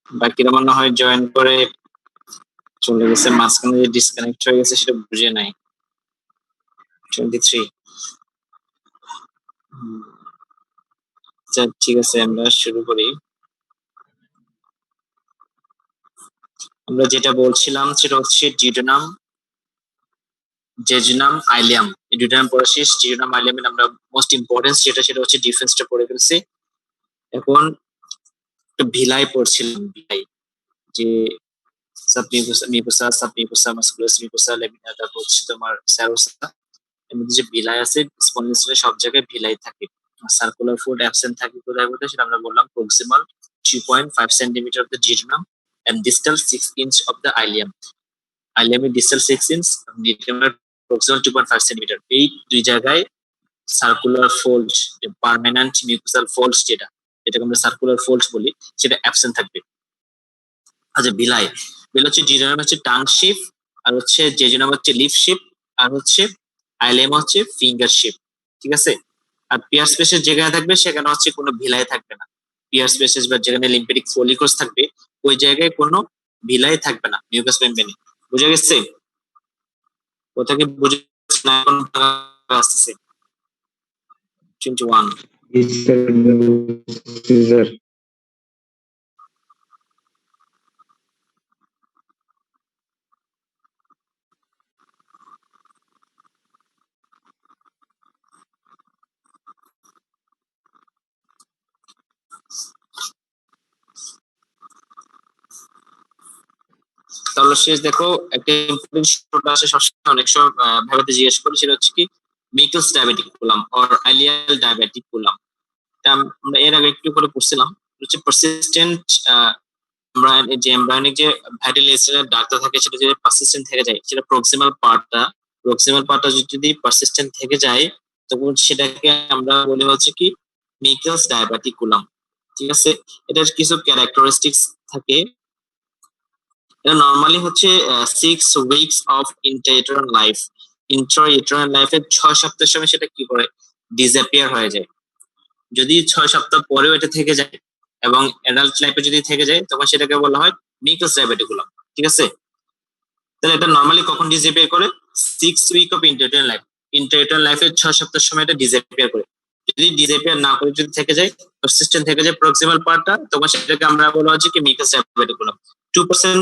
বাকিরা মনে হয় জয়েন করে চলে গেছে, মাঝখানে যে ডিসকানেক্ট হয়ে গেছে সেটা বুঝে নাই। 23। আচ্ছা ঠিক আছে, আমরা শুরু করি। আমরা যেটা বলছিলাম সেটা হচ্ছে ডিউটেনাম, জেজুনাম, আইলিয়াম। এই ডিউটেনাম পড়া শেষ, ডিউটেনাম আইলিয়ামের আমরা মোস্ট ইম্পর্টেন্ট সেটা হচ্ছে ডিফেন্সটা পড়ে ফেলছি। এখন একটা ভিলাই পড়ছিলাম, ভিলাই যে মিকুসা, সাবমিকুসা, মাসকুলাস মিকুসা, লেমিনা, তারপর হচ্ছে তোমার স্যারোসা। এর মধ্যে যে ভিলাই আছে, স্পন্ডিলোসিসের সব জায়গায় ভিলাই থাকে। সার্কুলার ফুড অ্যাবসেন্ট থাকে কোথায় কোথায় সেটা আমরা বললাম। Proximal 3.5 centimetre of the duodenum and distal 6 inch of the ileum. Ileum এর distal 6 inch, ডিউটেনামের proximal 2.5 সেন্টিমিটার। এই দুই জায়গায় সার্কুলার ফোল্ড, যে পার্মানেন্ট মিউকাসাল ফোল্ড যেটাকে আমরা সার্কুলার ফোল্ড বলি, সেটা অ্যাবসেন্ট থাকবে। আচ্ছা বিলাই, হচ্ছে ডিউটেনাম হচ্ছে টাং শিপ, আর হচ্ছে জেজুনাম হচ্ছে লিফ শিপ, আর হচ্ছে আইলেম হচ্ছে ফিঙ্গার শিপ। ঠিক আছে। আর পিয়ার স্পেসের যেখানে থাকবে সেখানে হচ্ছে কোনো ভিলাই থাকবে না। পিয়ার স্পেসেস বা যেখানে লিম্ফেটিক ফলিকলস থাকবে ওই জায়গায় কোনো ভিলাই থাকবে না মিউকাস মেমব্রেনে। বুঝে গেছে? কোথা কি বুঝে না এখন আসতেছে? 21। তাহলে শেষ দেখো, একটা ইম্পর্টেন্ট আসে সবসময়, অনেক সময় ভাবেতে জিজ্ঞেস করি, সেটা হচ্ছে কি মিকলস ডায়াবেটিকুলাম অর আইলিয়াল ডায়াবেটিকুলাম। আমরা এর আগে একটু করে পড়ছিলাম, হচ্ছে পারসিস্টেন্ট এমব্রায়োনিক যে ভাইটাল এসিডের ডাক্তার থাকে সেটা যদি পারসিস্টেন্ট থেকে যায়, সেটা প্রক্সিমাল পার্টটা যদি পারসিস্টেন্ট থেকে যায় তখন সেটাকে আমরা বলি হচ্ছে কি মিকলস ডায়াবেটিকুলাম। ঠিক আছে। এটার কিছু ক্যারেক্টারিস্টিক্স থাকে। এটা নরমালি হচ্ছে 6 weeks of Intra-uterine life. Intra-uterine লাইফের 6 সপ্তাহের সময় সেটা কি করে ডিসঅ্যাপিয়ার হয়ে যায়। যদি 6 সপ্তাহ পরেও এটা থেকে যায় এবং অ্যাডাল্ট লাইফে যদি থেকে যায় তখন সেটাকে বলা হয় মিকলস ডায়াবেটিকুলাম। ঠিক আছে। তাহলে এটা নরমালি কখন ডিসঅ্যাপিয়ার করে? 6 week of Intra-uterine life. Intra-uterine লাইফের 6 সপ্তাহের সময় এটা ডিসঅ্যাপিয়ার করে। যদি ডিসঅ্যাপিয়ার না করে যদি থেকে যায়, পারসিস্টেন্ট থেকে যায় প্রক্সিমাল পার্টটা, তখন সেটাকে আমরা বলা হচ্ছে কি মিকলস ডায়াবেটিকুলাম। 2%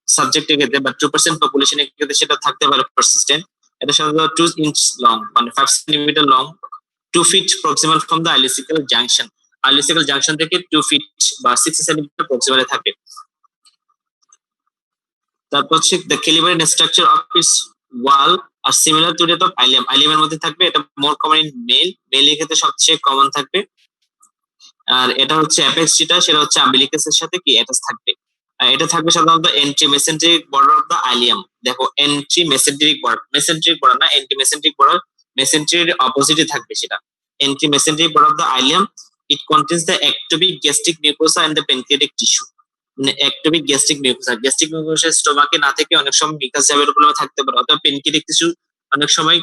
সাবজেক্টের ক্ষেত্রে বা 2% পপুলেশনের ক্ষেত্রে সেটা থাকতে পারে পারসিস্টেন্ট। এটা সাধারণত 2 inch লং, মানে 5 centimetre long, 2 feet proximal from the ileocaecal junction. Ileocaecal junction থেকে 2 feet বা 60 সেন্টিমিটার প্রক্সিমালে থাকে। তারপর হচ্ছে the calibre and structure of its wall are similar to that of ileum. আইলিয়ামের মধ্যে থাকবে, এটা মোর কমন ইন মেলের ক্ষেত্রে সবচেয়ে কমন থাকবে। আর এটা হচ্ছে অ্যাপেক্স সেটা হচ্ছে আম্বিলিকাসের সাথে কি অ্যাটাচ থাকবে। এটা থাকবে সাধারণত antimesenteric border of the ileum. দেখো এন্ট্রি মেসেন্ট্রিক বর্ডার না, এন্ট্রি মেসেন্ট্রিক বর্ডার, মেসেন্ট্রির অপোজিটে থাকবে সেটা। Antimesenteric border of the ileum. It contains the ectopic gastric mucosa and the pancreatic tissue. মানে একটোপিক গ্যাস্ট্রিক মিউকোসা স্টোমাকে না থেকে অনেক সময় মিকাস জাবেরগুলো থাকতে পারে, অথবা প্যানক্রিয়াটিক টিস্যু অনেক সময়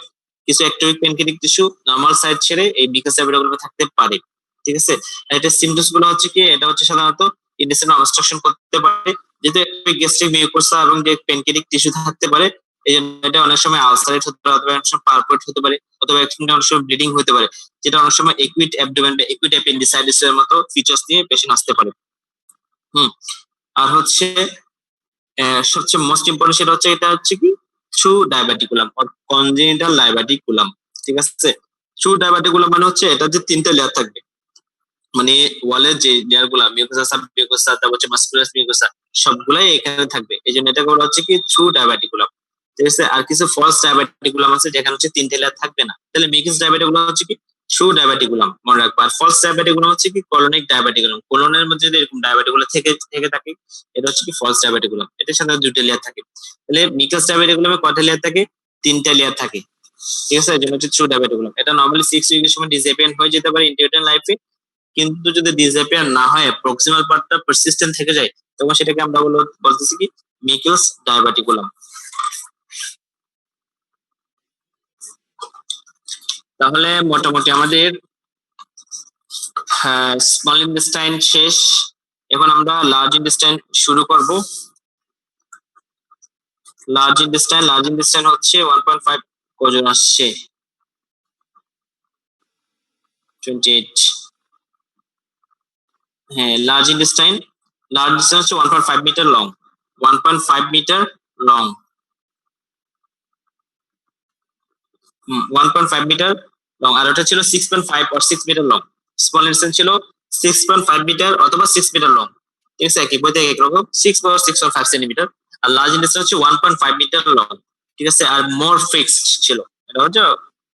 কিছু ectopic pancreatic tissue normal size ছেড়ে এই মিকাস জাবেরগুলো থাকতে পারে। ঠিক আছে। এটা সিমটমস গুলো হচ্ছে কি, এটা হচ্ছে সাধারণত ইন্টেস্টাইনাল অবস্ট্রাকশন করতে পারে, যেহেতু গ্যাস্ট্রিক মিউকোসা এবং যে প্যানক্রিয়াটিক টিস্যু থাকতে পারে, এই জন্য এটা অনেক সময় আলসারেট হতে পারে, অথবা অনেক সময় পারপোরেট হতে পারে, অথবা অনেক সময় ব্লিডিং হতে পারে, যেটা অনেক সময় একুইট অ্যাবডোমেন বা একুইট অ্যাপেন্ডিসাইটিস এর মতো ফিচার্স নিয়ে পেশেন্ট আসতে পারে। আর হচ্ছে সবচেয়ে মোস্ট ইম্পর্টেন্ট সেটা হচ্ছে, এটা হচ্ছে কি ট্রু ডায়াবেটিকুলাম অর কনজেনিটাল ডায়াবেটিকুলাম। ঠিক আছে। ট্রু ডায়াবেটিকুলাম মানে হচ্ছে এটা যে 3টে লেয়ার থাকবে, মানে ওয়ালের যে লেয়ার গুলা মিউকোসা, সাব মিউকোসা, তারপর হচ্ছে মাসকুলাস মিউকোসা, সবগুলাই এখানে থাকবে। এই জন্য এটা বলা হচ্ছে কি ট্রু ডায়াবেটিকুলাম। ঠিক আছে। আর কিছু ফলস ডায়াবেটিকুলাম আছে যেখানে হচ্ছে 3টে লেয়ার থাকবে না। তাহলে মিক্সড ডায়াবেটিকুলাম হচ্ছে কি ট্রু ডায়াবেটিকুলাম মনে রাখবো। আর ফলস ডায়াবেটিকুলাম হচ্ছে কি কলোনিক ডায়াবেটিকুলাম। কোলনের মধ্যে যদি এরকম ডায়াবেটিকুলাম থেকে থেকে থাকে, এটা হচ্ছে কি ফলস ডায়াবেটিকুলাম। এটার সাথে 2টে লেয়ার থাকে। তাহলে মিক্সড ডায়াবেটিকুলামে কয়টা লেয়ার থাকে? 3টে লেয়ার থাকে। ঠিক আছে। এই জন্য হচ্ছে ট্রু ডায়াবেটিকুলাম। এটা নরমালি 6 উইকের সময় ডিসঅ্যাপিয়ার হয়ে যেতে পারে ইন্টিউটেন লাইফে, কিন্তু যদি ডিসঅ্যাপিয়ার না হয় প্রক্সিমাল পার্টটা পারসিস্টেন্ট থেকে যায়, তখন সেটাকে আমরা বলতেছি কি মিকলস ডায়াবেটিকুলাম। তাহলে মোটামুটি আমাদের স্মল ইন্টেস্টাইন শেষ। এখন আমরা লার্জ ইন্টেস্টাইন শুরু করব। লার্জ ইন্টেস্টাইন হচ্ছে 1.5 ওজন আসছে 28। হ্যাঁ, লার্জ ইন্টেস্টাইন হচ্ছে 1.5 metre long, 1.5 metre long, 1.5 metre long, আর ওটা ছিল 6.5 or 6 metre long. Small intestine ছিল 6.5 মিটার অথবা 6 মিটার লং, ঠিক আছে, একই বইতে এক রকম 6 বা 6.5 সেন্টিমিটার। আর লার্জ ইন্টেস্টাইন হচ্ছে 1.5 মিটার লং, ঠিক আছে, আর মোর ফিক্সড ছিল। এটা হচ্ছে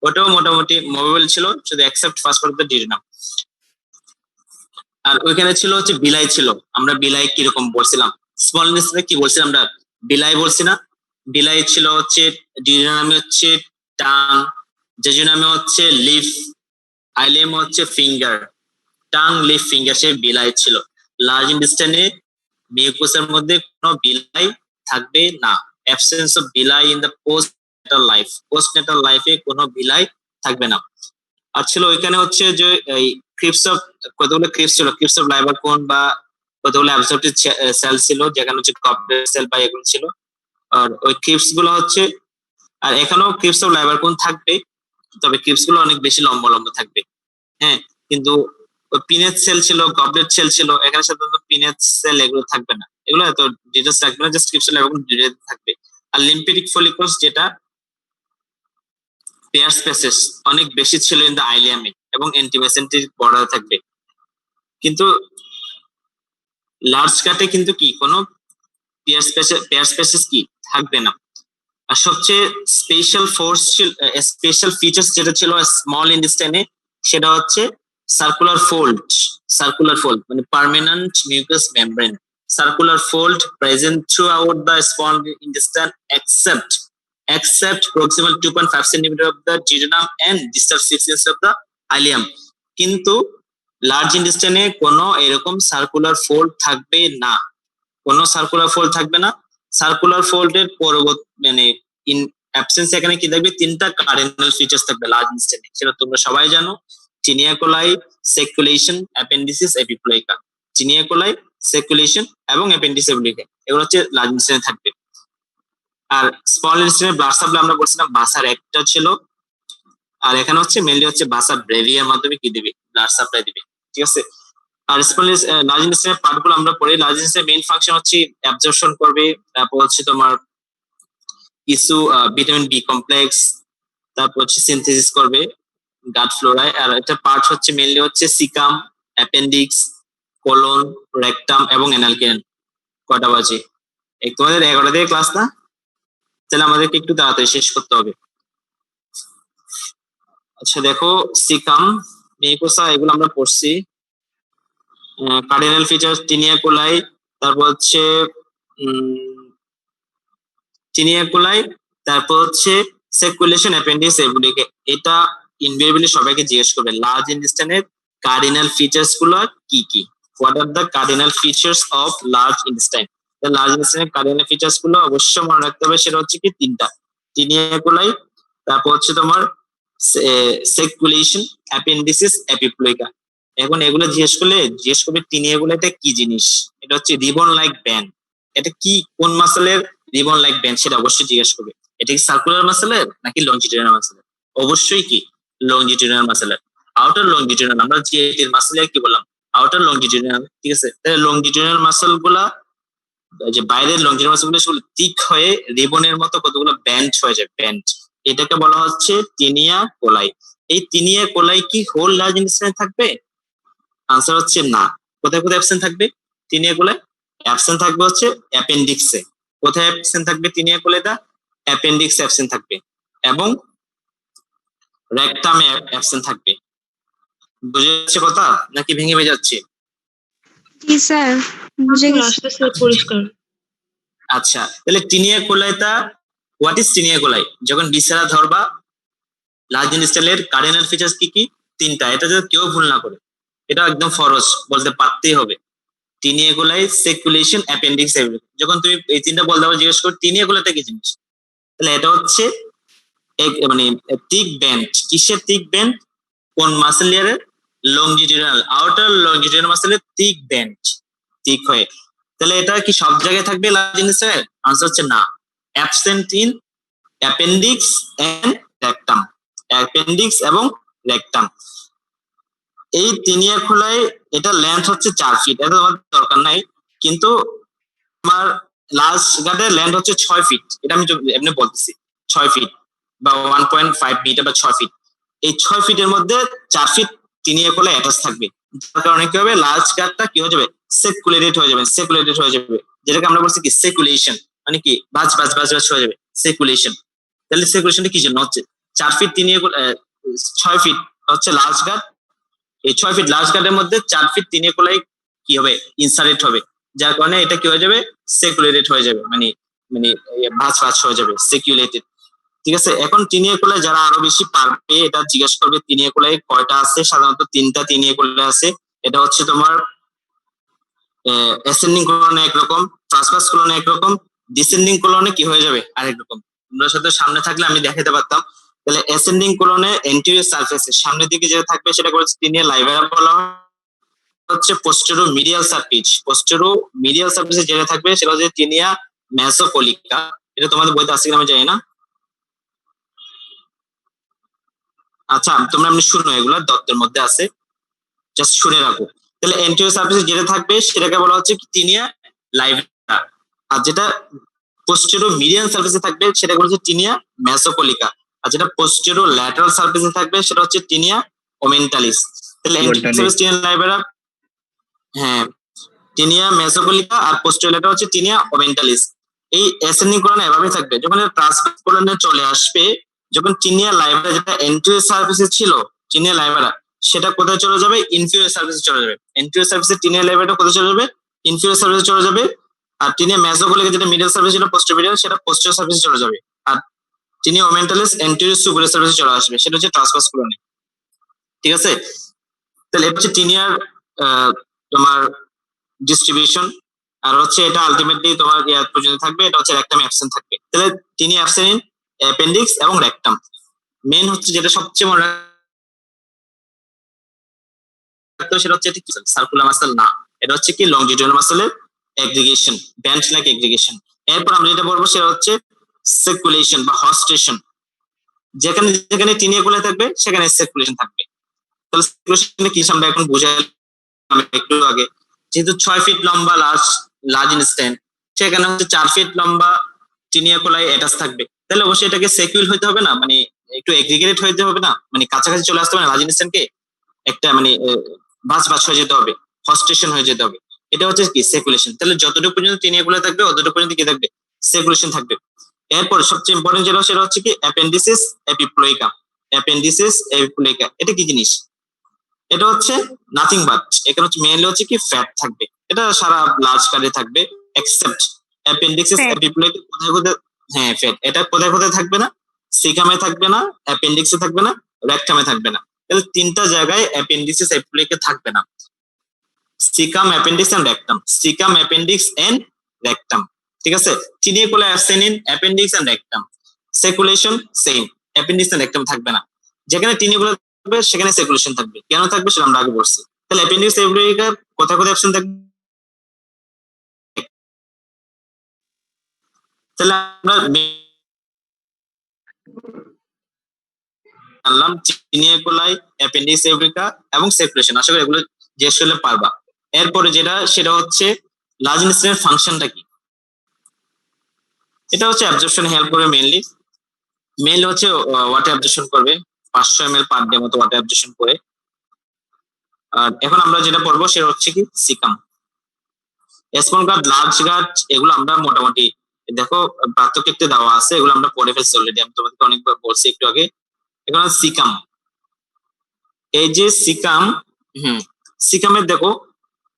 ওটাও মোটামুটি মুভেবল ছিল, শুধু except first part of the duodenum. আর ওইখানে ছিল হচ্ছে বিলাই ছিল। আমরা বিলাই কিরকম বলছিলাম, স্মল ইন্টেস্টাইনে কি বলছিলাম আমরা, বিলাই বলছি না? বিলাই ছিল হচ্ছে ডিউরেনামে হচ্ছে টাং, জেজুনামে হচ্ছে লিফ, আইলেম হচ্ছে ফিঙ্গার। টাং, লিফ, ফিঙ্গার, সে বিলাই ছিল। লার্জ ইন্টেস্টাইনে মিউকোসের মধ্যে কোনো বিলাই থাকবে না। অ্যাবসেন্স অফ বিলাই in the postnatal life, postnatal লাইফে কোনো বিলাই থাকবে না। আর ছিল ওইখানে হচ্ছে যে এই ক্রিপস অফ, কতগুলো ক্রিপস ছিল, ক্রিপস অফ লাইভারকোন বা কতগুলো অ্যাবজর্পটিভ সেল ছিল, যেখানে হচ্ছে কপলেট সেল বা এগুলো ছিল। আর ওই ক্রিপস গুলো হচ্ছে, আর এখানেও ক্রিপস অফ লাইভারকোন থাকবে, তবে ক্রিপস গুলো অনেক বেশি লম্বা লম্বা থাকবে। হ্যাঁ, কিন্তু ওই পিনেট সেল ছিল, গবলেট সেল ছিল, এখানে সাধারণত পিনেট সেল এগুলো থাকবে না, এগুলো এত ডিটেলস থাকবে না, জাস্ট ক্রিপস অফ লাইভারকোন থাকবে। আর লিম্ফেটিক ফলিকলস যেটা পেয়ার স্পেসেস অনেক বেশি ছিল ইন দ্য আইলিয়ামে, এবং অ্যান্টিমেসেন্টিক বর্ডার থাকবে। কিন্তু লার্জ কাটে কিন্তু কি কোনো পেয়ার স্পেসেস কি থাকবে না। আর সবচেয়ে স্পেশাল ফিচার্স যেটা ছিল স্মল ইন্টেস্টাইনে, সেটা হচ্ছে সার্কুলার ফোল্ড মানে permanent mucus membrane, circular fold present through out the small intestine except proximal 2.5 centimeter of the duodenum and distal 6 inches of the ileum। কিন্তু লার্জ ইন্টেস্টাইনে কোনো এরকম সার্কুলার ফোল্ড থাকবে না, কোনো সার্কুলার ফোল্ড থাকবে না। সার্কুলার ফোল্ডের পরবর্তী মানে ইন অ্যাবসেন্স এখানে কি থাকবে, তিনটা কার্ডিনাল ফিচার্স থাকবে লার্জ ইন্টেস্টাইনে, সেটা তোমরা সবাই জানো। Taenia coli, circulation, appendices, epiploica. Taenia coli, circulation এবং অ্যাপেন্ডিসিস, এপিপ্লোইকা, এগুলো হচ্ছে লার্জ ইন্টেস্টাইনে থাকবে। আর স্মল ইন্টেস্টাইনে ব্লাড সাপ্লাই আমরা বলছিলাম বাসার একটা ছিল, আর এখানে হচ্ছে মেইনলি হচ্ছে বাসা ব্রেভিয়ার মাধ্যমে কি দিবে, ব্লাড সাপ্লাই দিবে, ঠিক আছে। আর লার্জ ইন্টেস্টাইনের পার্ট গুলো আমরা পড়ি। লার্জ ইন্টেস্টাইনের মেইন ফাংশন হচ্ছে অ্যাবজর্পশন করবে, তারপর হচ্ছে তোমার কিছু ভিটামিন বি কমপ্লেক্স, তারপর হচ্ছে সিনথেসিস করবে গাট ফ্লোরায়। আর এটা পার্ট হচ্ছে মেইনলি হচ্ছে সিকাম, অ্যাপেন্ডিক্স, কোলন, রেকটাম এবং অ্যানাল ক্যানাল। কটা বাজে? তোমাদের 11টা থেকে ক্লাস না? তাহলে আমাদেরকে একটু তাড়াতাড়ি শেষ করতে হবে। আচ্ছা দেখো, সিকাম, মিউকোসা এগুলো আমরা পড়ছি। কার্ডিনাল ফিচার্স টিনিয়া কোলাই, তারপর হচ্ছে টিনিয়া কোলাই, তারপর হচ্ছে সার্কুলেশন, অ্যাপেন্ডিক্স, এগুলিকে। এটা ইনভেরিয়েবলি সবাইকে জিজ্ঞেস করবে, লার্জ ইন্টেস্টাইনের কার্ডিনাল ফিচার্স গুলো কি কি, what are the cardinal features of large intestine. Large ইন্টেস্টাইনের কার্ডিনাল ফিচার্স গুলো অবশ্যই মনে রাখতে হবে, সেটা হচ্ছে কি তিনটা, টিনিয়া কোলাই, তারপর হচ্ছে তোমার সার্কুলেশন, অ্যাপেন্ডিসিস, এপিপ্লোইকা। এখন এগুলো জিজ্ঞেস করবে টিনিয়া কোলাইটা কি জিনিস, এটা হচ্ছে রিবন লাইক ব্যান্ড। এটা কি, কোন মাসেলের রিবন লাইক ব্যান্ড, সেটা অবশ্যই জিজ্ঞেস করবে। এটা কি সার্কুলার মাসেলের নাকি লংজিটিউডিনাল মাসেলের? অবশ্যই কি লংজিটিউডিনাল মাসেলের। আউটার লংজিটিউডিনাল, আমরা যে এর মাসেলের কি বললাম, আউটার লংজিটিউডিনাল, ঠিক আছে। তাহলে লংজিটিউডিনাল মাসেল গুলা, যে বাইরের লংজিটিউডিনাল মাসেল গুলো সেগুলো থিক হয়ে রিবনের মতো কতগুলো ব্যান্ড হয়ে যায়, ব্যান্ড, এটাকে বলা হচ্ছে টিনিয়া কোলাই। এই টিনিয়া কোলাই কি হোল লার্জ ইন্টেস্টাইনে থাকবে? আনসার হচ্ছে না। কোথায় কোথায় অ্যাবসেন্ট থাকবে টিনিয়া কোলাই? অ্যাবসেন্ট থাকবে হচ্ছে অ্যাপেন্ডিক্সে। কোথায় অ্যাবসেন্ট থাকবে টিনিয়া কোলাইটা? অ্যাপেন্ডিক্স অ্যাবসেন্ট থাকবে এবং রেকটামে অ্যাবসেন্ট থাকবে। বুঝে যাচ্ছে কথা নাকি ভেঙে ভেঙে যাচ্ছে? জি স্যার, বুঝে গেছি। পরিষ্কার। আচ্ছা, তাহলে টিনিয়া কোলাইটা, হোয়াট ইজ টিনিয়া কোলাই? যখন বিছানা ধরবা, লার্জ ইন্টেস্টাইনের কার্ডিনাল ফিচার্স কি কি? তিনটা, এটা যদি কেউ ভুল না করে, এটা একদম ফরজ, বলতে পারতেই হবে। টিনিয়া কোলাই, সার্কুলেশন, অ্যাপেন্ডিক্স, যখন তুমি এই তিনটা বলতে পারো, জিজ্ঞেস করো টিনিয়া কোলাইটা কি জিনিস, তাহলে এটা হচ্ছে মানে থিক ব্যান্ড। কিসের থিক ব্যান্ড? কোন মাসেল লেয়ারের? লংজিটিউডিনাল, আউটার লংজিটিউডিনাল মাসেলের থিক ব্যান্ড। থিক হয়ে। তাহলে এটা কি সব জায়গায় থাকবে লার্জ স্টেম? আনসার হচ্ছে না, absent in appendix and rectum. Appendix এবং রেকটাম এই তিনিয়া খোলায় এটা লেন্থ হচ্ছে 4 ফিট, এটা তোমার দরকার নাই, কিন্তু আমার লাস্ট গার্ডের লেন্থ হচ্ছে 6 ফিট, এটা আমি এমনি বলতেছি 6 ফিট বা 1.5 মিটার বা 6 ফিট। এই 6 ফিটের মধ্যে 4 ফিট তিনিয়া খোলা অ্যাটাচ থাকবে, যার কারণে কি হবে, লাস্ট গার্ডটা কি হয়ে যাবে, সেকুলেটেড হয়ে যাবে, সেকুলেটেড হয়ে যাবে, যেটাকে আমরা বলছি কি সেকুলেশন, মানে কি বাজ বাজ বাজ বাজ হয়ে যাবে, সেকুলেশন। তাহলে সেকুলেশনটা কি জন্য হচ্ছে, 4 ফিট তিনিয়া 6 ফিট হচ্ছে লাস্ট গার্ড, এই 6 ফিট লাস্ট গার্ডের মধ্যে 4 ফিট তিনিয়া খোলায় কি হবে, ইনসারেট হবে, যার কারণে এটা কি হয়ে যাবে, সেকুলেটেড হয়ে যাবে, মানে মানে ভাঁজ ভাঁজ হয়ে যাবে, সেকুলেটেড। ঠিক আছে, এখন তিনিয়া কোলায় যারা আরো বেশি পারবে এটা জিজ্ঞেস করবে তিনিয়া কোলায় কয়টা আছে, সাধারণত 3টা তিনিয়া কোলা আছে। এটা হচ্ছে তোমার অ্যাসেন্ডিং কোলনে একরকম, ট্রান্সভার্স কোলনে একরকম, ডিসেন্ডিং কোলনে কি হয়ে যাবে আরেক রকম। তোমরা সাথে সামনে থাকলে আমি দেখাতে পারতাম। তাহলে অ্যাসেন্ডিং কোলনে এন্টেরিয়র সারফেসে সামনের দিকে যেটা থাকবে সেটা হচ্ছে তিনিয়া লাইভেরা বলা হয়, হচ্ছে পোস্টেরো মিডিয়াল সারফেস, পোস্টেরো মিডিয়াল সারফেসে যেটা থাকবে সেটা হচ্ছে টিনিয়া মেসোকলিকা। এটা তোমাদের বইতে আছে কিনা আমি জানি না। আচ্ছা তোমরা এমনি শুনো, এগুলো দত্তের মধ্যে আছে, জাস্ট শুনে রাখো। তাহলে এন্টেরিয়র সারফেসে যেটা থাকবে সেটাকে বলা হচ্ছে টিনিয়া লাইভেরা, আর যেটা পোস্টেরো মিডিয়াল সারফেসে থাকবে সেটাকে বলা হচ্ছে টিনিয়া মেসোকলিকা, আর যেটা পোস্টেরো ল্যাটারাল সারফেসে থাকবে সেটা হচ্ছে টিনিয়া ওমেন্টালিস। তাহলে এন্টেরিয়র সারফেস টিনিয়া লাইভেরা, হ্যাঁ টিনিয়া মেসোকলিকা, আর পোস্টেরিয়রটা হচ্ছে টিনিয়া ওমেন্টালিস। এই অ্যাসেন্ডিং কোলন এভাবে থাকবে, যখন এটা ট্রান্সভার্স কোলনে চলে আসবে, যখন টিনিয়া লাইভেরা যেটা এন্টেরিয়র সারফেসে ছিল, টিনিয়া লাইভেরা সেটা কোথায় চলে যাবে, ইনফিরিয়র সারফেসে চলে যাবে। এন্টেরিয়র সারফেসে টিনিয়া লাইভেরাটা কোথায় চলে যাবে, ইনফিরিয়র সারফেসে চলে যাবে। আর টিনিয়া মেসোকলিকা যেটা মিডল সারফেস ছিল পোস্টেরিয়র, সেটা পোস্টেরিয়র সারফেসে চলে যাবে। আর টিনিয়া ওমেন্টালিস এন্টেরিয়র সুপিরিয়র সারফেসে চলে আসবে, সেটা হচ্ছে ট্রান্সভার্স কোলনে। ঠিক আছে, তাহলে এটা হচ্ছে টিনিয়ার তোমার ডিস্ট্রিবিউশন। আর হচ্ছে এটা আলটিমেটলি তোমার ইয়ার পর্যন্ত থাকবে, এটা হচ্ছে রেকটাম অ্যাবসেন্ট থাকবে। তাহলে তিনি অ্যাবসেন্ট ইন অ্যাপেন্ডিক্স এবং রেকটাম। মেন হচ্ছে যেটা সবচেয়ে মনে রাখতে হবে সেটা হচ্ছে এটা কি সার্কুলার মাসল না, এটা হচ্ছে কি লংজিটিউডাল মাসলের এগ্রিগেশন, ব্যান্ড লাইক এগ্রিগেশন। এরপর আমরা যেটা বলবো সেটা হচ্ছে সার্কুলেশন বা হস্টেশন, যেখানে যেখানে টিনিয়া গুলো থাকবে সেখানে সার্কুলেশন থাকবে। তাহলে সার্কুলেশন কি আমরা এখন বুঝাইলাম একটু আগে, যেহেতু 6 ফিট লম্বা লার্জ ইনস্ট্যান্ট, সেখানে হচ্ছে 4 ফিট লম্বা টিনিয়া কোলাই অ্যাটাচ থাকবে, তাহলে অবশ্যই এটাকে সেকুইল হইতে হবে না, মানে একটু এগ্রিগেটেড হইতে হবে না, মানে কাছাকাছি চলে আসতে হবে না লার্জ ইনস্ট্যান্টকে, একটা মানে ভাঁজ ভাঁজ হয়ে যেতে হবে, হস্টেশন হয়ে যেতে হবে। এটা হচ্ছে কি সেকুলেশন। তাহলে যতটুকু পর্যন্ত টিনিয়া গুলো থাকবে অতটুকু পর্যন্ত কি থাকবে, সেকুলেশন থাকবে। এরপর সবচেয়ে ইম্পর্টেন্ট যেটা সেটা হচ্ছে কি অ্যাপেন্ডিসিস এপিপ্লোইকা। অ্যাপেন্ডিসিস এপিপ্লোইকা এটা কি জিনিস, এটা হচ্ছে নাথিং বাট, এখানে হচ্ছে মেইনলি হচ্ছে কি ফ্যাট থাকবে, এটা সারা লার্জ কার্ডে থাকবে এক্সেপ্ট অ্যাপেন্ডিক্সিস এপিপ্লোইকা। কোথায় কোথায়, হ্যাঁ ফ্যাট, এটা কোথায় কোথায় থাকবে না, সিকামে থাকবে না, অ্যাপেন্ডিক্সে থাকবে না, রেকটামে থাকবে না। তাহলে 3টা জায়গায় অ্যাপেন্ডিক্সিস এপিপ্লোইকা থাকবে না, caecum, appendix and rectum, caecum, appendix and rectum. ঠিক আছে, taenia coli absent in appendix and rectum, circulation same, appendix and rectum থাকবে না। যেখানে টিনিয়া গুলো থাকবে সেখানে সার্কুলেশন থাকবে, কেন থাকবে সেটা আমরা আগে বলছি। তাহলে অ্যাপেন্ডিক্স এপিপ্লোইকা কোথায় কোথায় অ্যাবসেন্ট থাকবে, তাহলে আমরা জানলাম টিনিয়া কোলাই, অ্যাপেন্ডিক্স এপিপ্লোইকা এবং সার্কুলেশন। আশা করি এগুলো জিজ্ঞেস করলে পারবা। এরপরে যেটা সেটা হচ্ছে লার্জ ইনস্ট্যান্টের ফাংশনটা কি, এটা হচ্ছে অ্যাবজর্পশন হেল্প করবে মেইনলি, মেইনলি হচ্ছে ওয়াটার অ্যাবজর্পশন করবে, 500 ml পার ডে মতো ওয়াটার অ্যাবজর্পশন করে। আর এখন আমরা যেটা পড়বো সেটা হচ্ছে কি caecum, small gut, large gut, এগুলো আমরা মোটামুটি দেখো পার্থক্য দেওয়া আছে, এগুলো আমরা পড়ে ফেলছি অলরেডি, আমি তোমাদেরকে অনেকবার বলছি একটু আগে। এখন সিকাম, এই যে সিকাম, সিকামের দেখো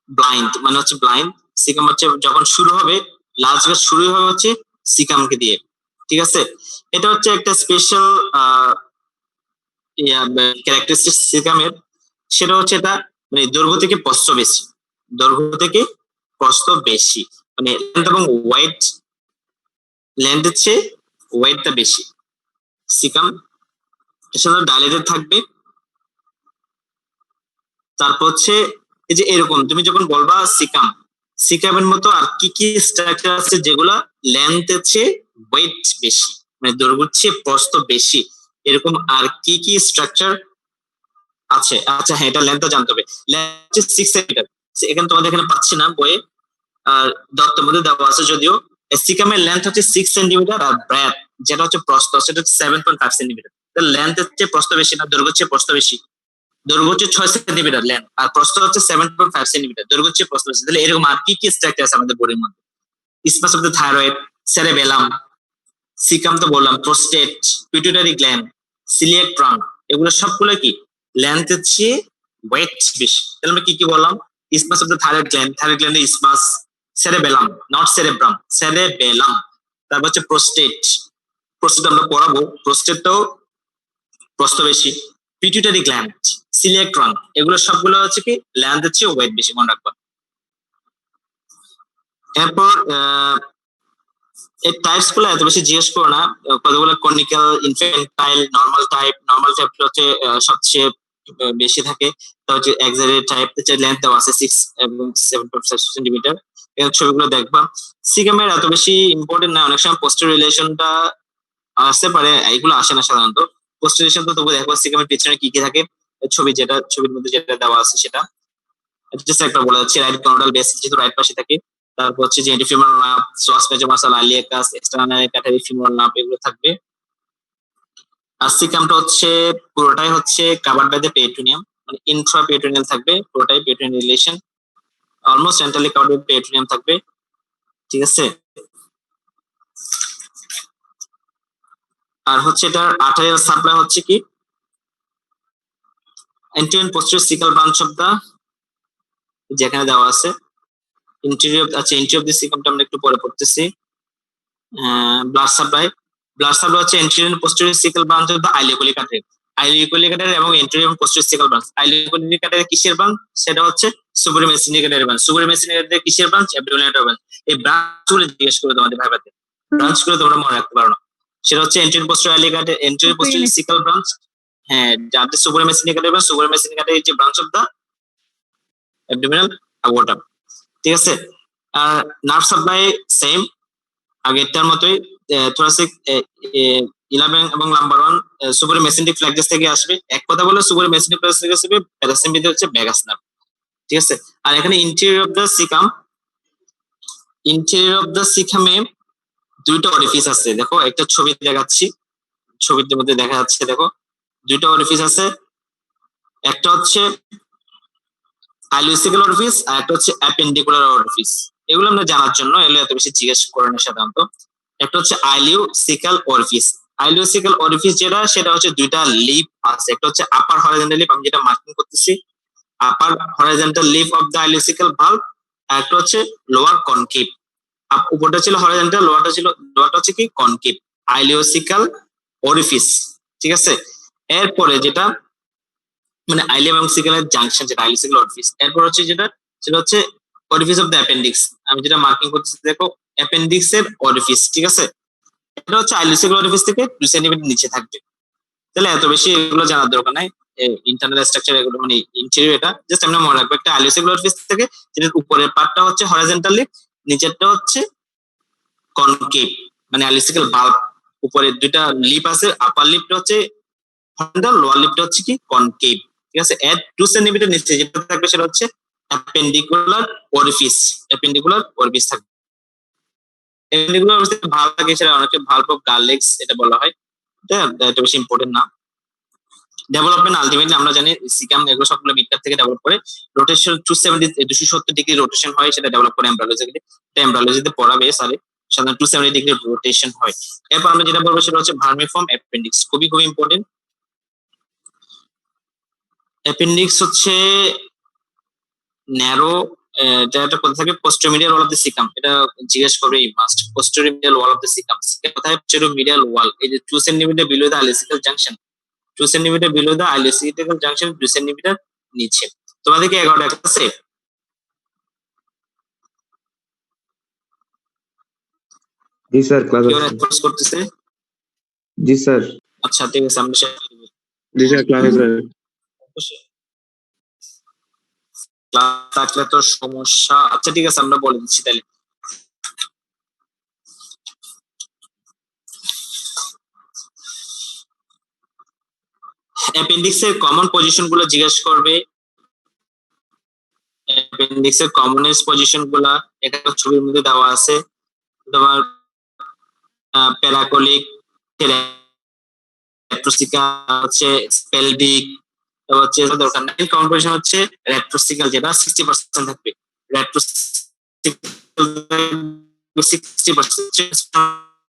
ব্লাইন্ড মানে হচ্ছে ব্লাইন্ড, সিকাম হচ্ছে যখন শুরু হবে, লার্জ গার্ড শুরু হবে হচ্ছে সিকামকে দিয়ে। ঠিক আছে, এটা হচ্ছে একটা স্পেশাল ক্যারেক্টারিস্টিক সিকামের, সেটা হচ্ছে এটা মানে দৈর্ঘ্য থেকে প্রস্থ বেশি, দৈর্ঘ্য থেকে প্রস্থ বেশি, মানে লেন্থ এবং ওয়েট, লেন্থের চেয়ে ওয়েটটা বেশি। সিকাম সাধারণত ডাইলেটেড থাকবে। তারপর হচ্ছে এই যে এরকম তুমি যখন বলবা সিকাম, সিকামের মতো আর কি কি স্ট্রাকচার আছে যেগুলা লেন্থের চেয়ে ওয়েট বেশি, মানে দৈর্ঘ্যের চেয়ে প্রস্থ বেশি, এরকম আর কি কি স্ট্রাকচার আছে? আচ্ছা হ্যাঁ, এটা লেন্থটা জানতে হবে। লেন্থ হচ্ছে 6 সেন্টিমিটার। এখানে তোমাদের এখানে পাচ্ছি না বইয়ে, আর দত্তের মধ্যে দেওয়া আছে যদিও। সিকামের লেন্থ হচ্ছে 6 সেন্টিমিটার, আর ব্রেথ যেটা হচ্ছে প্রস্থ সেটা হচ্ছে 7.5 সেন্টিমিটার। তাহলে লেন্থ হচ্ছে প্রস্থ বেশি না দৈর্ঘ্য হচ্ছে প্রস্থ বেশি? দৈর্ঘ্য হচ্ছে 6 সেন্টিমিটার লেন্থ, আর প্রস্থ হচ্ছে 7.5 সেন্টিমিটার, দৈর্ঘ্য হচ্ছে প্রস্থ বেশি। তাহলে এরকম আর কি কি স্ট্রাকচার আছে আমাদের বডির মধ্যে? Space of the thyroid, cerebellum, caecum তো বললাম, prostate, pituitary gland, coeliac trunk, এগুলো সবগুলো কি লেন্থের চেয়ে ওয়েট বেশি। তাহলে আমরা কি কি বললাম? স্পেস অফ দ্য থাইরয়েড গ্ল্যান্ডের স্পাস, সেরেবেলাম, নট সেরেব্রাম, সেরেবেলাম। তারপর হচ্ছে প্রোস্টেট আমরা পড়াবো, প্রোস্টেটটাও প্রস্থ বেশি। পিটুইটারি গ্ল্যান্ড, সিলিয়াক ট্রাঙ্ক, এগুলো সবগুলো হচ্ছে কি লেন্থের চেয়ে ওয়েট বেশি, মনে রাখবা। এরপর এই টাইপস গুলো এত বেশি জিজ্ঞেস করো না, কতগুলো কনিক্যাল, ইনফ্যান্টাইল, নরমাল টাইপ হচ্ছে সবচেয়ে বেশি থাকে। তা হচ্ছে এক্সাজারেট টাইপ, হচ্ছে লেন্থ দেওয়া আছে 6 এবং 7.5 সেন্টিমিটার। এই ছবিগুলো দেখবা। সিগামের এত বেশি ইম্পর্টেন্ট না, অনেক সময় পোস্টার রিলেশনটা আসতে পারে, এগুলো আসে না সাধারণত। পোস্টার রিলেশন তো তবু দেখো সিগামের পিছনে কি কি থাকে, ছবির মধ্যে যেটা দেওয়া আছে সেটা জাস্ট একটা বলা যাচ্ছে। রাইট কর্নাল বেস যেহেতু রাইট পাশে থাকে, তারপর হচ্ছে যে femoral nerve, psoas major muscle, iliacus, external প্যাটারি ফিমোরাল নার্ভ, এগুলো থাকবে। আর সিকামটা হচ্ছে পুরোটাই হচ্ছে কাভার্ড বাই দ্য পেরিটোনিয়াম, মানে ইন্ট্রা পেরিটোনিয়াল থাকবে, পুরোটাই peritoneal relation, almost centrally covered by peritoneum থাকবে। ঠিক আছে। আর হচ্ছে এটার আর্টারিয়াল সাপ্লাই হচ্ছে কি anterior and posterior cecal branch of the, যেখানে দেওয়া আছে ইন্টেরিয়র, আচ্ছা ইন্টেরিয়র অফ দি সিকামটা আমরা একটু পরে পড়তেছি। ব্লাড সাপ্লাই হচ্ছে anterior and posterior caecal branch of the ileocolic artery. Ileocolic artery এবং এন্টেরিয়র এবং posterior caecal branch. Ileocolic artery কিসের ব্রাঞ্চ? সেটা হচ্ছে superior mesenteric artery branch. Superior mesenteric artery কিসের ব্রাঞ্চ? Abdominal artery branch. এই ব্রাঞ্চগুলো জিজ্ঞেস করে তোমাদের ভাইবাতে, ব্রাঞ্চগুলো তোমরা মনে রাখতে পারো না। সেটা হচ্ছে anterior posterior iliac artery, anterior posterior caecal branch. হ্যাঁ, যাদের superior mesenteric artery branch, superior mesenteric artery হচ্ছে branch of the abdominal aorta. ঠিক আছে। আর নার্ভ সাপ্লাই সেম আগেরটার মতোই, থোরাসিক 11 এবং নাম্বার 1 সুপার মেসেন্টিক ফ্ল্যাক্সাস থেকে আসবে। এক কথা বলে সুপার মেসেন্টিক ফ্ল্যাক্সাস থেকে আসবে, প্যারাসিম্পিতে হচ্ছে ভ্যাগাস নার্ভ। ঠিক আছে। আর এখানে ইন্টেরিয়র অফ দ্য সিকামে দুইটা অরিফিস আছে। দেখো একটা ছবি দেখাচ্ছি, ছবির মধ্যে দেখা যাচ্ছে, দেখো দুইটা অরিফিস আছে। একটা হচ্ছে আইলিওসিক্যাল অরিফিস আর একটা হচ্ছে অ্যাপেন্ডিকুলার অরিফিস। এগুলো আমরা জানার জন্য, এগুলো এত বেশি জিজ্ঞেস করে না সাধারণত। একটা হচ্ছে আইলিওসিক্যাল অরিফিস। আইলিওসিক্যাল অরিফিস যেটা, সেটা হচ্ছে দুইটা লিপ আছে। একটা হচ্ছে আপার হরাইজন্টাল লিপ, আমি যেটা মার্কিং করতেছি, upper horizontal lip of the ileocaecal valve. আর একটা হচ্ছে লোয়ার কনকেভ। উপরটা ছিল হরাইজন্টাল, লোয়ারটা হচ্ছে কি কনকেভ। আইলিওসিক্যাল অরিফিস। ঠিক আছে। এরপরে যেটা মানে আইলিয়াম এবং সিকালের জাংশন, যেটা আইলিওসিক্যাল অরিফিস। এরপর হচ্ছে যেটা, সেটা হচ্ছে অরিফিস অফ দ্য অ্যাপেন্ডিক্স। আমি যেটা মার্কিং করতেছি দেখো, অ্যাপেন্ডিক্স এর অরিফিস। ঠিক আছে। এটা হচ্ছে আইলিওসিক্যাল অরিফিস থেকে 2 সেন্টিমিটার নিচে থাকবে। তাহলে এত বেশি এগুলো জানার দরকার নাই। ইন্টারনাল স্ট্রাকচার এগুলো মানে ইন্টেরিয়র, এটা জাস্ট আমরা মনে রাখবো। একটা আইলিওসিক্যাল অরিফিস থেকে, যেটার উপরের পার্টটা হচ্ছে হরাইজন্টাল লিপ, নিচেরটা হচ্ছে কনকেভ, মানে আইলিওসিক্যাল ভালভ। উপরের দুইটা লিপ আছে, আপার লিপটা হচ্ছে হরাইজন্টাল, লোয়ার লিপটা হচ্ছে কি কনকেভ। ঠিক আছে। এর 2 সেন্টিমিটার নিচে যেটা থাকবে সেটা হচ্ছে অ্যাপেন্ডিকুলার অরিফিস। অ্যাপেন্ডিকুলার অরিফিস থাকবে। অ্যাপেন্ডিকুলার অরিফিস ভালভ থাকে, সেটা অনেকে ভালভ অফ গার্লেক্স এটা বলা হয়। এটা বেশি ইম্পর্টেন্ট না। ডেভেলপমেন্ট আলটিমেটলি আমরা জানি সিকাম এগুলো সবগুলো মিডকার থেকে ডেভেলপ করে। রোটেশন 270 ডিগ্রি রোটেশন হয়, সেটা ডেভেলপ করে এমব্রায়োলজিতে। এটা এমব্রায়োলজিতে পড়াবে স্যারে, সাধারণত 270 ডিগ্রি রোটেশন হয়। এরপর আমরা যেটা বলবো সেটা হচ্ছে ভার্মিফর্ম অ্যাপেন্ডিক্স, খুবই খুবই ইম্পর্টেন্ট। অ্যাপেন্ডিক্স হচ্ছে ন্যারো, যেটা কোথায় থাকে, posteromedial wall of the caecum. এটা জিজ্ঞেস করবে must, posteromedial wall of the caecum কোথায়? পোস্টেরোমিডিয়াল ওয়াল, এই যে 2 centimetre below the ileocaecal junction, 2 centimetre below the ileocaecal junction, 2 centimetre নিচে। তোমাদেরকে 11টা ক্লাসে জি স্যার, ক্লাস কেউ আছে। রেসপন্স করতেছে? জি স্যার। আচ্ছা ঠিক আছে, আমরা জি স্যার, ক্লাস আছে। ক্লাস থাকলে তো সমস্যা। আচ্ছা ঠিক আছে, আমরা বলে দিচ্ছি তাহলে। অ্যাপেন্ডিক্সের কমন পজিশন গুলো জিজ্ঞেস করবে। অ্যাপেন্ডিক্সের কমনেস্ট পজিশন গুলা এখানে ছবির মধ্যে দেওয়া আছে। তোমার প্যারাকোলিক, রেট্রোসিকাল, হচ্ছে পেলভিক, হচ্ছে দরকার নাই। কমন পজিশন হচ্ছে রেট্রোসিকাল, যেটা 60% থাকবে। রেট্রোসিকাল 60%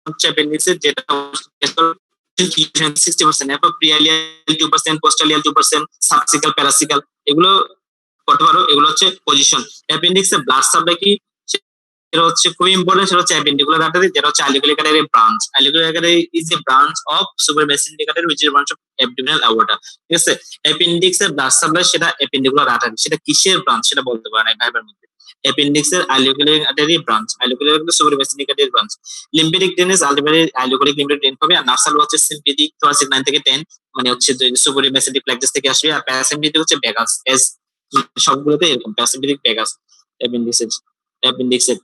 হচ্ছে অ্যাপেন্ডিক্সের, যেটা 60%, এরপর প্রিয়ালিয়াল 2%, পোস্টালিয়াল 2%, সাবসিকাল, প্যারাসিকাল, এগুলো করতে পারো। এগুলো হচ্ছে পজিশন। অ্যাপেন্ডিক্সের ব্লাড সাপ্লাই কি, সেটা হচ্ছে খুবই ইম্পর্টেন্ট। সেটা হচ্ছে অ্যাপেন্ডিকুলার আর্টারি, যেটা হচ্ছে ileocolic artery branch. Ileocolic artery is a branch of superior mesenteric artery which is branch of abdominal aorta. ঠিক আছে, অ্যাপেন্ডিক্সের ব্লাড সাপ্লাই সেটা অ্যাপেন্ডিকুলার আর্টারি। সেটা কিসের ব্রাঞ্চ সেটা বলতে পারে না ভাইবার মধ্যে। অ্যাপেন্ডিক্সের ileocolic artery branch, ileocolic superior mesenteric artery branch. Lymphatic drainage ultimately ileocolic lymphatic drain হবে। আর নার্সাল হচ্ছে সিম্পেথিক থোরাসিক 9 থেকে 10, মানে হচ্ছে সুপারমেসেন্টেরিক প্লেক্সাস থেকে আসবে। আর প্যারাসিম্পেথিক হচ্ছে ভেগাস, এস সবগুলোতে এরকম প্যারাসিম্পেথিক ভেগাস অ্যাপেন্ডিক্সের।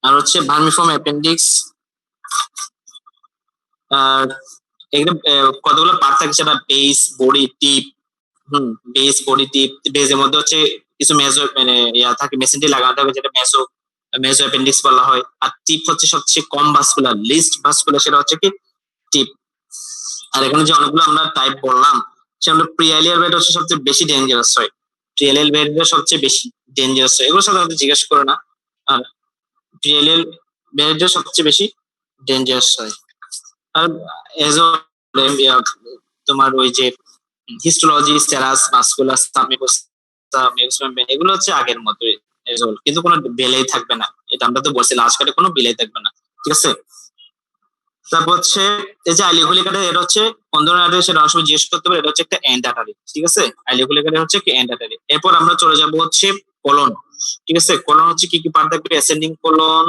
আর হচ্ছে ভার্মিফর্ম অ্যাপেন্ডিক্স। আর এখানে কতগুলো পার্ট থাকে, সেটা বেস, বডি, টিপ। বেস, বডি, টিপ। বেসের মধ্যে হচ্ছে কিছু মেজো মানে ইয়া থাকে, মেশিনটি লাগানো থাকে, যেটা মেজো অ্যাপেন্ডিক্স বলা হয়। আর টিপ হচ্ছে সবচেয়ে কম ভাস্কুলার, লিস্ট ভাস্কুলার, সেটা হচ্ছে কি টিপ। আর এখানে যে অনেকগুলো আমরা টাইপ বললাম, সেগুলো প্রিয়ালিয়ার বেড হচ্ছে সবচেয়ে বেশি ডেঞ্জারাস হয়। প্রিয়ালিয়ার বেড সবচেয়ে বেশি ডেঞ্জারাস হয়, এগুলো সাধারণত জিজ্ঞেস করে না। আর প্রিয়ালিয়ার বেড সবচেয়ে বেশি ডেঞ্জারাস হয়। আর এজ তোমার ওই যে হিস্টোলজি, সেরাস, মাসকুলাস, এগুলো হচ্ছে আগের মতোই, কিন্তু কোনো বেলেই থাকবে না। এটা আমরা তো বলছি, লাস্ট কাটে কোনো বেলেই থাকবে না। ঠিক আছে, তারপর হচ্ছে এই যে আইলিওকুলিক আর্টারি, এটা হচ্ছে কোন ধরনের আর্টারি সেটা অনেক সময় জিজ্ঞেস করতে পারে। এটা হচ্ছে একটা এন্ড আর্টারি। ঠিক আছে, আইলিওকুলিক আর্টারি হচ্ছে কি এন্ড আর্টারি। এরপর আমরা চলে যাব হচ্ছে কোলন। ঠিক আছে, কোলন হচ্ছে কি কি পার্ট থাকবে? অ্যাসেন্ডিং কোলন,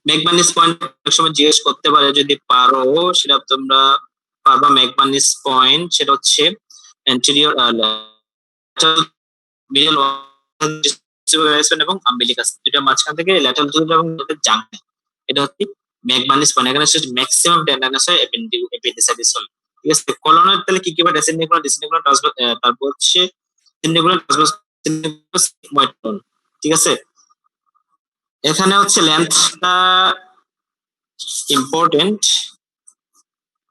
ম্যাকবার্নিস পয়েন্ট অনেক সময় জিজ্ঞেস করতে পারে, যদি পারো সেটা তোমরা পারবা। ম্যাকবার্নিস পয়েন্ট সেটা হচ্ছে অ্যান্টেরিয়র মিডল এবং আম্বিলিকাস, যেটা মাঝখান থেকে ল্যাটারাল টুথ এবং জাংশন, এটা হচ্ছে ম্যাকবার্নিস পয়েন্ট। এখানে ম্যাক্সিমাম টেন্ডারনেস হয় এপিডিসাইটিস হলে। ঠিক আছে, কোলনের তাহলে কি কি বা ডেসেন্ডিং কোলন, ডিসেন্ডিং কোলন, তারপর হচ্ছে সেন্ডিং কোলন, ট্রান্সভার্স। ঠিক আছে, এখানে হচ্ছে লেন্থটা ইম্পর্টেন্ট।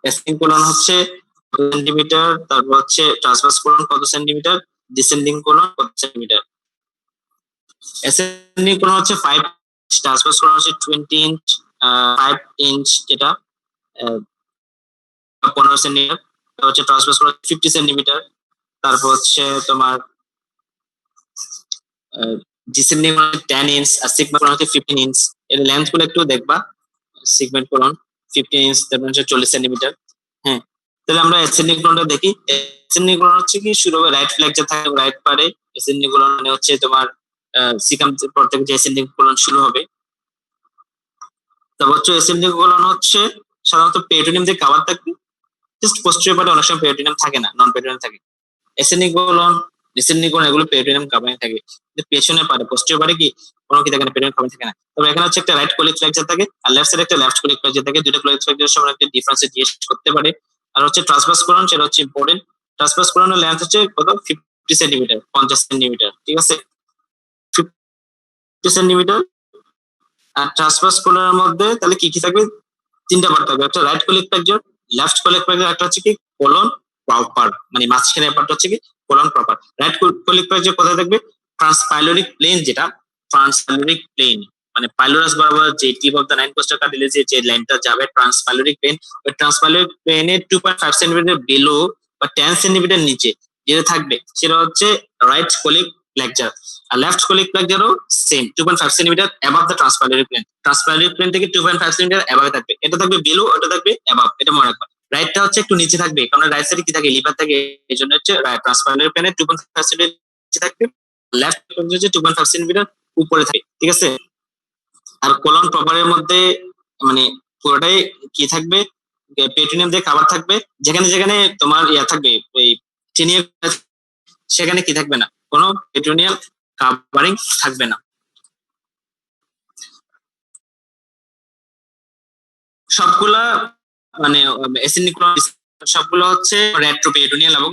অ্যাসেন্ডিং কোলন হচ্ছে কত সেন্টিমিটার, তারপর হচ্ছে ট্রান্সভার্স কোলন কত সেন্টিমিটার, ডিসেন্ডিং কোলন কত সেন্টিমিটার। অ্যাসেন্ডিং কোলন হচ্ছে 5 ইঞ্চ, ট্রান্সভার্স কোলন হচ্ছে 20 ইঞ্চ, 5 ইঞ্চ যেটা 15 সেন্টিমিটার, তারপর হচ্ছে ট্রান্সভার্স কোলন 50 সেন্টিমিটার। তারপর হচ্ছে তোমার ডিসেন্ডিং কোলন 10 ইঞ্চ, আর সিগমা কোলন হচ্ছে 15 ইঞ্চ। এর লেন্থ গুলো একটু দেখবা। সিগমেন্ট কোলন 15 ইঞ্চ, তারপর হচ্ছে 40 সেন্টিমিটার। হ্যাঁ, তাহলে আমরা অ্যাসেন্ডিং কোলনটা দেখি। অ্যাসেন্ডিং কোলন হচ্ছে কি শুরু হবে রাইট ফ্লেক্সার থাকে, রাইট পারে। অ্যাসেন্ডিং কোলন মানে হচ্ছে তোমার সিকাম পর থেকে যে অ্যাসেন্ডিং কোলন শুরু হবে। তারপর হচ্ছে অ্যাসেন্ডিং কোলন হচ্ছে সাধারণত পেরিটোনিয়াম দিয়ে কভার থাকবে। জাস্ট পোস্টেরিয়র পার্টে অনেক সময় পেরিটোনিয়াম থাকে না, নন পেরিটোনিয়াম থাকে। অ্যাসেন্ডিং কোলন, ডিসেন্ডিং কোলন এগুলো পেরিটোনিয়াম কভারিং থাকে, কিন্তু পেছনের পারে পোস্টেরিয়র পারে কি কোনো কি থাকে না, পেরিটোনিয়াম কভারিং থাকে না। তবে এখানে হচ্ছে একটা রাইট কোলিক ফ্লেক্সার থাকে, আর লেফট সাইডে একটা লেফট কোলিক ফ্লেক্সার থাকে। দুটো কোলিক ফ্লেক্সারের সময় একটা ডিফারেন্স জিজ্ঞেস করতে পারে। আর হচ্ছে ট্রান্সভার্স কোলন, সেটা হচ্ছে ইম্পর্টেন্ট। ট্রান্সভার্স কোলনের লেন্থ হচ্ছে কত? 50 সেন্টিমিটার, 50 সেন্টিমিটার। ঠিক আছে, 50 সেন্টিমিটার। আর ট্রান্সভার্স কোলনের মধ্যে তাহলে কি কি থাকবে? তিনটা পার্ট থাকবে, একটা right colic flexor, left colic flexor, একটা হচ্ছে কি কোলন প্রপার, মানে মাঝখানে পার্ট হচ্ছে কি colon proper. Right colic flexor কোথায় থাকবে? ট্রান্সপাইলোরিক প্লেন, যেটা ট্রান্সপাইলোরিক প্লেন মানে পাইলোরাস বরাবর যে tip of the nine coastal cartilage যে লাইনটা যাবে ট্রান্সপাইলোরিক প্লেন, ওই ট্রান্সপাইলোরিক প্লেনে 2.5 সেন্টিমিটার বিলো বা 10 সেন্টিমিটার নিচে যেটা থাকবে সেটা হচ্ছে রাইট কোলিক ফ্লেক্সার। আর লেফট কোলিক ফ্লেক্সারও same 2.5 centimetre above the transpyloric plane. Transpyloric plane থেকে 2.5 সেন্টিমিটার অ্যাবাভ থাকবে, এটা থাকবে বিলো, ওটা থাকবে অ্যাবাভ, এটা মনে রাখবা। রাইটটা হচ্ছে একটু নিচে থাকবে, কারণ রাইট সাইডে কি থাকে, লিভার থাকে, এই জন্য হচ্ছে ট্রান্সপাইলোরিক প্লেনে 2.5 সেন্টিমিটার নিচে থাকবে, লেফট হচ্ছে 2.5 সেন্টিমিটার উপরে থাকে। ঠিক আছে, আর কোলন প্রপারের মধ্যে মানে পুরোটাই কি থাকবে? পেরিটোনিয়াম দিয়ে কভার থাকবে। যেখানে যেখানে তোমার ইয়া থাকবে ওই সেখানে কি থাকবে না, কোনো পেরিটোনিয়াল কাভারিং থাকবে না। সবগুলা মানে অ্যাসেন্ডিং কোলন সবগুলো হচ্ছে রেট্রোপেরিটোনিয়াল এবং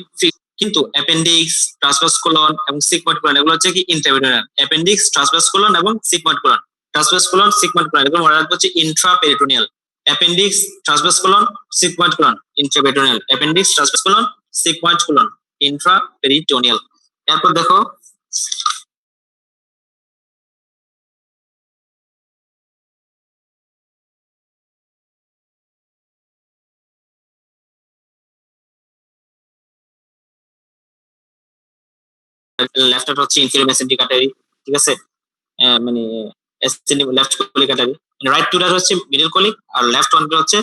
কিন্তু অ্যাপেন্ডিক্স, ট্রান্সভার্স কোলন এবং সিগময়েড কোলন এগুলো হচ্ছে কি ইন্ট্রাপেরিটোনিয়াল। অ্যাপেন্ডিক্স, ট্রান্সভার্স কোলন এবং sigmoid colon, transverse colon, sigmoid colon এগুলো মনে রাখবো হচ্ছে intraperitoneal. Appendix, transverse colon, sigmoid colon intraperitoneal. Appendix, transverse colon, sigmoid colon intraperitoneal. এরপর দেখো লেফট হচ্ছে ইনফেরিয়র মেসেন্ট্রিক আর্টারি, ঠিক আছে, মানে লেফট কোলিক আর্টারি। রাইট টুটার হচ্ছে মিডল কোলিক, আর লেফট ওয়ানটা হচ্ছে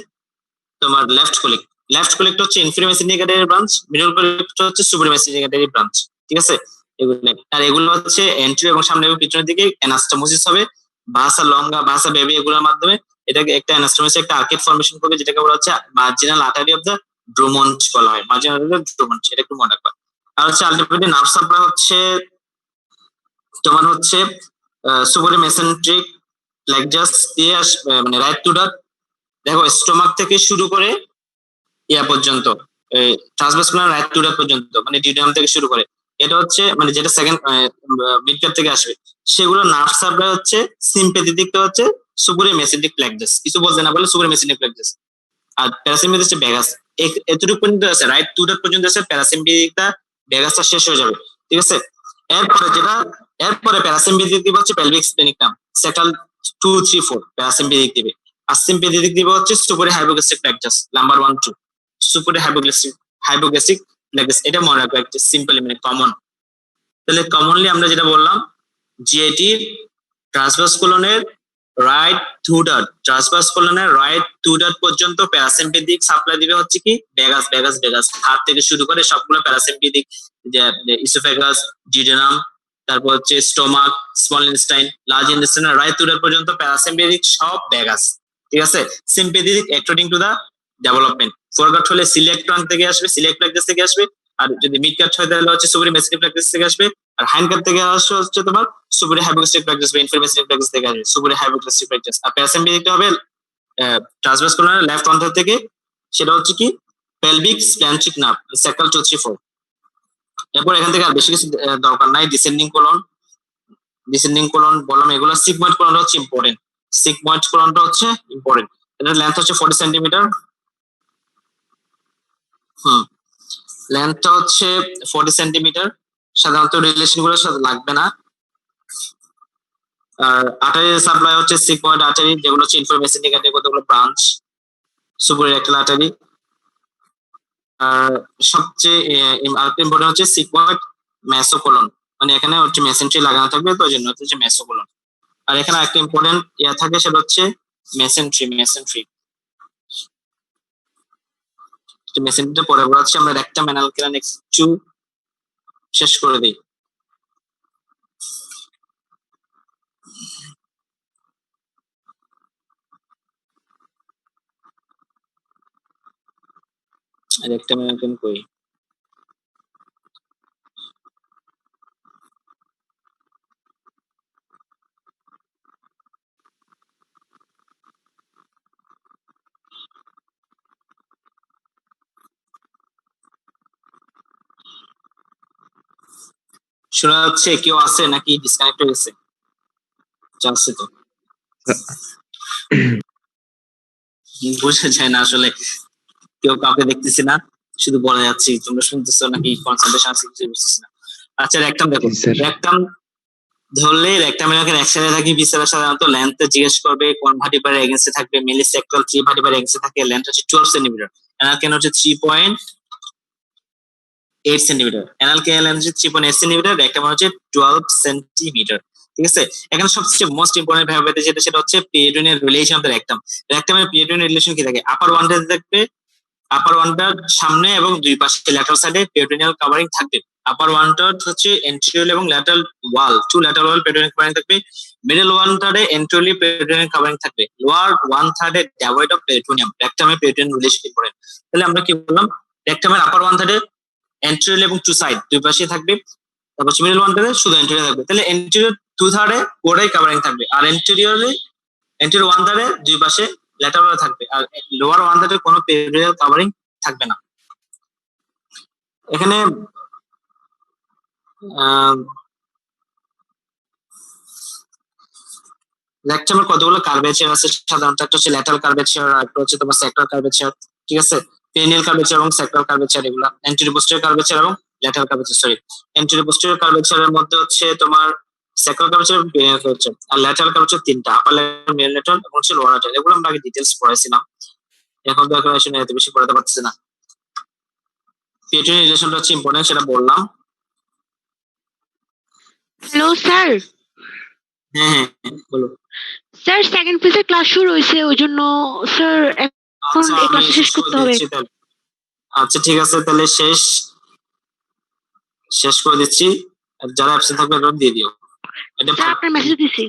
তোমার লেফট কোলিক। লেফট কোলিকটা হচ্ছে inferior mesenteric artery branch, middle কোলিকটা হচ্ছে সুপিরিয়র মেসেন্ট্রিক আর্টারি ব্রাঞ্চ, ঠিক আছে। এগুলো আর এগুলো হচ্ছে এন্ট্রি এবং সামনে এবং পিছনের দিকে অ্যানাস্টোমোসিস হবে, ভাসা লঙ্গা, ভাসা বেবি এগুলোর মাধ্যমে এটাকে একটা অ্যানাস্টোমোসিস একটা আর্কেড ফর্মেশন করবে, যেটাকে বলা হচ্ছে মার্জিনাল আর্টারি অফ দ্য ড্রুমন্ট বলা হয়, মার্জিনাল আর্টারি অফ ড্রুমন্ট, এটা একটু মনে রাখবা। আর হচ্ছে আলটিমেটলি নার্ভ সাপ্লাই হচ্ছে তোমার হচ্ছে সুপিরিয়র মেসেন্ট্রিক প্লেক্সাস দিয়ে মানে রাইট টু দা, দেখো স্টোমাক থেকে শুরু করে ইয়া পর্যন্ত transverse colon right to the পর্যন্ত, মানে ডিউডিনাম থেকে শুরু করে, এটা হচ্ছে মানে যেটা সেকেন্ড মিডকাপ থেকে আসবে, সেগুলো নার্ভ সাপ্লাই হচ্ছে সিম্প্যাথেটিকটা হচ্ছে সুপিরিয়র মেসেন্ট্রিক প্লেক্সাস, কিছু বলতে না বলে সুপিরিয়র মেসেন্ট্রিক প্লেক্সাস। আর প্যারাসিম্পেথিক হচ্ছে ভেগাস, এতটুকু পর্যন্ত আছে, রাইট টু দা পর্যন্ত আছে প্যারাসিম্পেথিকটা, ভেগাসটা শেষ হয়ে যাবে, ঠিক আছে। এরপরে প্যারাসিম্পেথিক দিবে হচ্ছে পেলভিক স্প্লেনিকটাম, সেক্টাল 2, 3, 4 প্যারাসিম্পেথিক দিবে, আর সিম্পেথেটিক দিবে হচ্ছে superior hypogastric plexus number 1, 2, superior hypogastric plexus. এটা মনে রাখবো একটা সিম্পলি মানে কমন। তাহলে কমনলি আমরা যেটা বললাম, জিআইটি ট্রান্সভার্স কোলনের রাইট টু ডাট, ট্রান্সভার্স কোলনের রাইট টু ডাট পর্যন্ত প্যারাসিম্পেথিক সাপ্লাই দিবে হচ্ছে কি ভেগাস, ভেগাস, ভেগাস, হাত থেকে শুরু করে সবগুলো প্যারাসিম্পেথিক, যে ইসোফেগাস, ডিউডেনাম, তারপর হচ্ছে stomach, small intestine, large intestine, right two ডাট পর্যন্ত প্যারাসিম্পেথিক সব ভেগাস, ঠিক আছে। Sympathetic according to the development, foregut হলে সিলিয়াক ট্রাঙ্ক থেকে আসবে, সিলিয়াক প্লেক্সাস থেকে আসবে, আর যদি মিড কাট হয় তাহলে হচ্ছে সুপিরিয়র মেসেন্ট্রিক প্লেক্সাস থেকে আসবে, আর হাইন্ড কাট থেকে আসবে হচ্ছে তোমার সুপিরিয়র হাইপোগ্যাস্ট্রিক প্লেক্সাস বা ইনফেরিয়র মেসেন্ট্রিক প্লেক্সাস থেকে আসবে সুপিরিয়র হাইপোগ্যাস্ট্রিক প্লেক্সাস। আর প্যারাসিম্পেথিকটা হবে ট্রান্সভার্স কোলনের লেফট ওয়ান থেকে, সেটা হচ্ছে কি পেলভিক স্প্ল্যানচিক নার্ভ, সেক্টাল 2, 3, 4। এরপর এখান থেকে আর বেশি কিছু দরকার নাই। ডিসেন্ডিং কোলন বললাম, এগুলো সিগময়েড কোলনটা হচ্ছে ইম্পর্টেন্ট, সিগময়েড কোলনটা হচ্ছে ইম্পর্টেন্ট, এটার লেন্থ হচ্ছে 40 সেন্টিমিটার, লেন্থটা হচ্ছে 40 সেন্টিমিটার, সাধারণত রিলেশন গুলোর সাথে লাগবে না। আর আর্টারি সাপ্লাই হচ্ছে সিগময়েড আর্টারি, যেগুলো হচ্ছে ইনফেরিয়র মেসেন্ট্রিক আর্টারি কতগুলো ব্রাঞ্চ, সুপিরিয়র রেক্টাল আর্টারি। আর সবচেয়ে ইম্পর্টেন্ট হচ্ছে সিগময়েড মেসোকোলন, মানে এখানে হচ্ছে মেসেন্ট্রি লাগানো থাকবে, তো ওই জন্য হচ্ছে মেসোকোলন। আর এখানে একটা ইম্পর্টেন্ট ইয়া থাকে, সেটা হচ্ছে মেসেন্ট্রি। মেসেন্ট্রিটা পরে বলাচ্ছি, আমরা রেক্টাম অ্যানাল কেরান একটু শেষ করে দিই। রেক্টাম অ্যানাল কেরান কই, শোনা যাচ্ছে? কেউ আছে নাকি ডিসকানেক্ট হয়ে গেছে? যাচ্ছে তো, বোঝা যায় না আসলে, কেউ কাউকে দেখতেছি না, শুধু বলা যাচ্ছে, তোমরা শুনতেছো নাকি কনসেন্ট্রেশন আছে কিছু বুঝতেছি না। আচ্ছা রেক্টাম দেখো, রেক্টাম ধরলে রেক্টামের একসাথে থাকি বিসেরা সাধারণত লেন্থ জিজ্ঞেস করবে কোন ভার্টিব্রাল এগেইনস্টে থাকবে, মেলি সেক্টরাল 3 ভার্টিব্রাল এগেইনস্টে থাকে, লেন্থ হচ্ছে 12 সেন্টিমিটার, অ্যানাল কেন হচ্ছে 3.8 সেন্টিমিটার, অ্যানাল কেন লেন্থ হচ্ছে 3.8 সেন্টিমিটার, রেক্টাম হচ্ছে 12 সেন্টিমিটার, ঠিক আছে। এখানে সবচেয়ে মোস্ট ইম্পর্টেন্ট ভাবে যেটা, সেটা হচ্ছে peritoneal relation of the rectum. রেক্টামের পেরিটোনিয়াল রিলেশন কি থাকে? আপার ওয়ানটাতে থাকবে, আপার ওয়ানটার সামনে এবং দুই পাশে ল্যাটারাল সাইডে পেরিটোনিয়াল কভারিং থাকবে। আপার ওয়ানটার হচ্ছে এন্ট্রিওল এবং lateral wall, two lateral wall peritoneal covering থাকবে। মিডল ওয়ানটারে এন্ট্রিওলি পেরিটোনিয়াল কভারিং থাকবে। Lower 1/3 devoid of peritoneum. রেক্টামের পেরিটোনিয়াল রিলেশন ইম্পর্টেন্ট। তাহলে আমরা কি বললাম? রেক্টামের আপার ওয়ান থার্ডে এন্টেরিয়র এবং টু সাইড দুই পাশে থাকবে। তারপর মিডল ওয়ানটাতে শুধু এন্টেরিয়র থাকবে, তাহলে এন্টেরিয়র টু থার্ডে পুরোটাই কাভারিং থাকবে, আর এন্টেরিয়র ওয়ান থার্ডে দুই পাশে ল্যাটারাল থাকবে, আর লোয়ার ওয়ান থার্ডে কোনো পেরিফেরাল কাভারিং থাকবে না। এখানে লেকচারের কতগুলো কার্ভেচার আছে সাধারণত, একটা হচ্ছে ল্যাটারাল কার্ভেচার, আর একটা হচ্ছে তোমার সেক্টরাল কার্ভেচার, ঠিক আছে? পেরিনিয়াল কার্ভেচার এবং সেক্টরাল কার্ভেচার, এগুলা অ্যান্টেরিয়র পোস্টেরিয়র কার্ভেচার এবং lateral curvature. Sorry, anterior posterior কার্ভেচারের মধ্যে হচ্ছে তোমার সেক্টরাল কার্ভেচার এবং পেরিনিয়াল কার্ভেচার, আর ল্যাটারাল কার্ভেচার তিনটা, আপার ল্যাটারাল, মিডল ল্যাটারাল এবং হচ্ছে লোয়ার ল্যাটারাল। এগুলো আমরা আগে ডিটেইলস পড়াইছিলাম, এখন তো এখন আসলে এত বেশি পড়াতে পারতেছি না। পেরিনিয়াল রিলেশনটা হচ্ছে ইম্পর্টেন্ট, সেটা বললাম। Hello sir. হ্যাঁ হ্যাঁ বলো। স্যার সেকেন্ড ফেজে ক্লাস শুরু হয়েছে, ওই জন্য স্যার এখন আচ্ছা এই আমি ক্লাস শেষ করতে হবে। দিচ্ছি তাহলে। আচ্ছা ঠিক আছে, তাহলে শেষ করে দিচ্ছি, আর যারা অ্যাবসেন্ট থাকবে এটা দিয়ে দিও। এটা স্যার আপনার মেসেজ দিছি।